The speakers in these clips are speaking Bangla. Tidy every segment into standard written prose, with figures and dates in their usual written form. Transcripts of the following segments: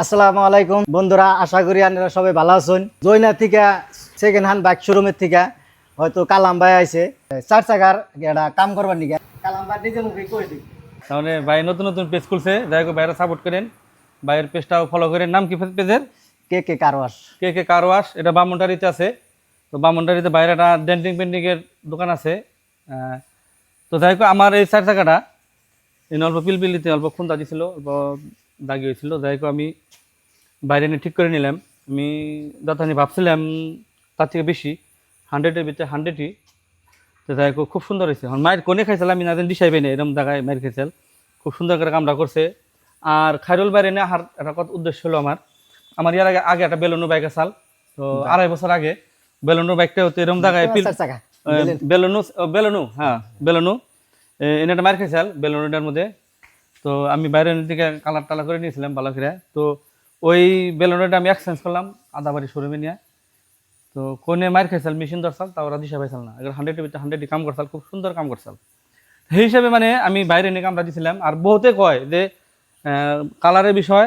আসসালামু আলাইকুম বন্ধুরা, আশা করি আপনারা সবাই ভালো আছেন। জয়না থেকে সেকেন্ড হ্যান্ড বাইক শোরুমের থেকে হয়তো কালাম ভাই আইছে চার চাকার একটা কাম করবার নিকে। কালাম ভাই নিজে মুখে কই দিই তাহলে ভাই নতুন নতুন পেজ খুলছে, যাই হোক ভাইরা সাপোর্ট করেন, ভাইয়ের পেজটাও ফলো করেন। নাম কি পেজের? কে কে কারওয়াশ। কে কার ওয়াশ। এটা বামুনটারিতে আছে। তো বামুনটারিতে বাইরে একটা ডেন্টিং পেন্টিংয়ের দোকান আছে। তো যাই হোক আমার এই চার চাকাটা অল্প পিলপিলিতে অল্প খুন্তা দিছিল, অল্প দাগি হয়েছিল। যাই হোক আমি বাইরে নিয়ে ঠিক করে নিলাম। আমি যথানি ভাবছিলাম তার থেকে বেশি, 100-এর ভিতরে 100ই। তো যাই হোক খুব সুন্দর হয়েছে। এখন মায়ের কোনে খাইছিলাম আমি না দিশাই পাই না, এরকম জায়গায় মায়ের খাইছিল। খুব সুন্দর করে কামটা করছে। আর খাইরুল বাইরে নিয়ে আহার একটা কথা উদ্দেশ্য হলো আমার আমার ইয়ার আগে আগে একটা বেলুনো বাইক আসাল। তো 2.5 বছর আগে বেলুনো বাইকটা হতো এরকম জায়গায় চার চাকা বেলুনু হ্যাঁ বেলুনু এনে একটা মার খাইছিলাম বেলুনোটার মধ্যে। তো আমি বাইরের দিকে কালার টালার করে নিয়েছিলাম ভালো করে। তো ওই বেলুনোটা আমি এক্সচেঞ্জ করলাম আদাবাড়ি শোরুমে নিয়ে। তো কোনে মার খাইছাল মেশিন দরসাল, তাও ওরা দিশা পাইছাল না। এবার 100-এর ভিতরে 100ই কাম করছাল, খুব সুন্দর কাম করছাল। সেই হিসাবে মানে আমি বাইরে নিয়ে কামটা দিছিলাম। আর বহুতে কয় যে কালারের বিষয়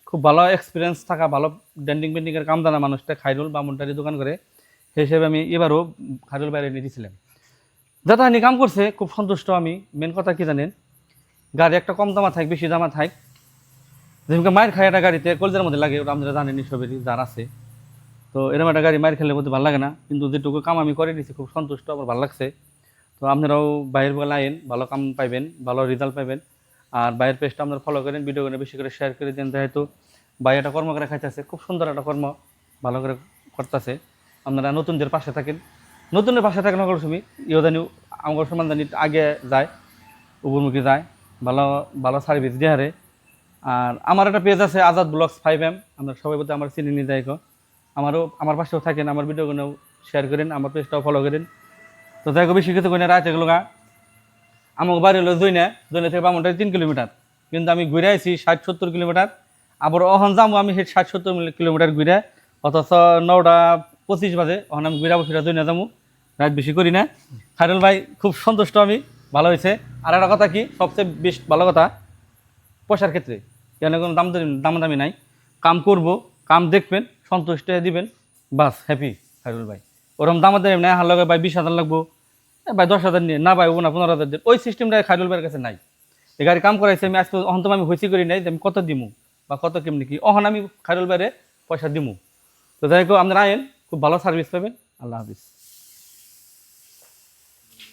খুব ভালো এক্সপিরিয়েন্স থাকা, ভালো ডেন্টিং পেন্টিংয়ের কাম জানা মানুষটা খাইরুল বামুনটারি দোকান করে। সেই হিসেবে আমি এবারও খাইরুল বাইরে নিয়ে দিয়েছিলাম। যাতে উনি কাম করছে খুব সন্তুষ্ট আমি। মেন কথা কি জানেন, গাড়ি একটা কম দামা থাক বেশি দামা থাক, যেমন মায়ের খায় একটা গাড়িতে কলজের মধ্যে লাগে, ওটা আপনারা জানেন সবেরই যার আছে। তো এরকম একটা গাড়ি মায়ের খেলে বলতে ভালো লাগে না, কিন্তু যেটুকু কাম আমি করে নিয়েছি খুব সন্তুষ্ট, আমার ভালো লাগছে। তো আপনারাও বাইরের বেলা আইন, ভালো কাম পাইবেন, ভালো রেজাল্ট পাইবেন। আর বাইরের পেজটা আপনারা ফলো করেন, ভিডিও করে বেশি করে শেয়ার করে দেন। যেহেতু ভাই একটা কর্ম করে খাইতেছে, খুব সুন্দর একটা কর্ম ভালো করে করতেছে। আপনারা নতুনদের পাশে থাকেন, নতুনের পাশে থাকেন। অগল সময় জানি আমার সমান জানি আগে যায়, উপরমুখী যায়, ভালো ভালো সার্ভিস দিয়ে হারে। আর আমার একটা পেজ আছে আজাদ ব্লগস 5M, আপনারা সবাই বলতে আমার চিনি নিয়ে যাই। আমারও আমার পাশেও থাকেন, আমার ভিডিওগুলো শেয়ার করেন, আমার পেজটাও ফলো করেন। তো দেখো বেশি কিছু কই না, রাত এগুলো আমার বাড়ি হলো জৈনা থেকে বামুনটারি 3 কিলোমিটার, কিন্তু আমি ঘুরে আইছি 60-70 কিলোমিটার। আবার অহন যাবো আমি সেই 60-70 কিলোমিটার ঘুরে, অথচ 9:25 বাজে অহন আমি ঘুরে বসে জৈনা যাবো। রাত বেশি করি না। খাইরুল ভাই খুব সন্তুষ্ট আমি, ভালো হয়েছে। আর একটা কথা কি, সবচেয়ে বেশ ভালো কথা পয়সার ক্ষেত্রে কেন কোনো দামাদামি নাই। কাম করব, কাম দেখবেন, সন্তুষ্ট হয়ে দিবেন, বাস হ্যাপি। খাইরুল ভাই ওরকম দামাদামি নাই, হার লগে ভাই 20,000 লাগবো, ভাই 10,000 নিয়ে না, ভাই ও না 15,000 দিন, ওই সিস্টেমটা খাইরুল ভাইয়ের কাছে নাই। এই গাড়ি কাম করাইছে আমি আজকে অহন্তম আমি হইছি করি নাই যে আমি কত দিমু বা কত কেমনি কি, অহন আমি খাইরুল ভাইয়ের পয়সা দিমু। তো যাই হোক আপনারা আইন, খুব ভালো সার্ভিস পাবেন। আল্লাহ হাফিজ।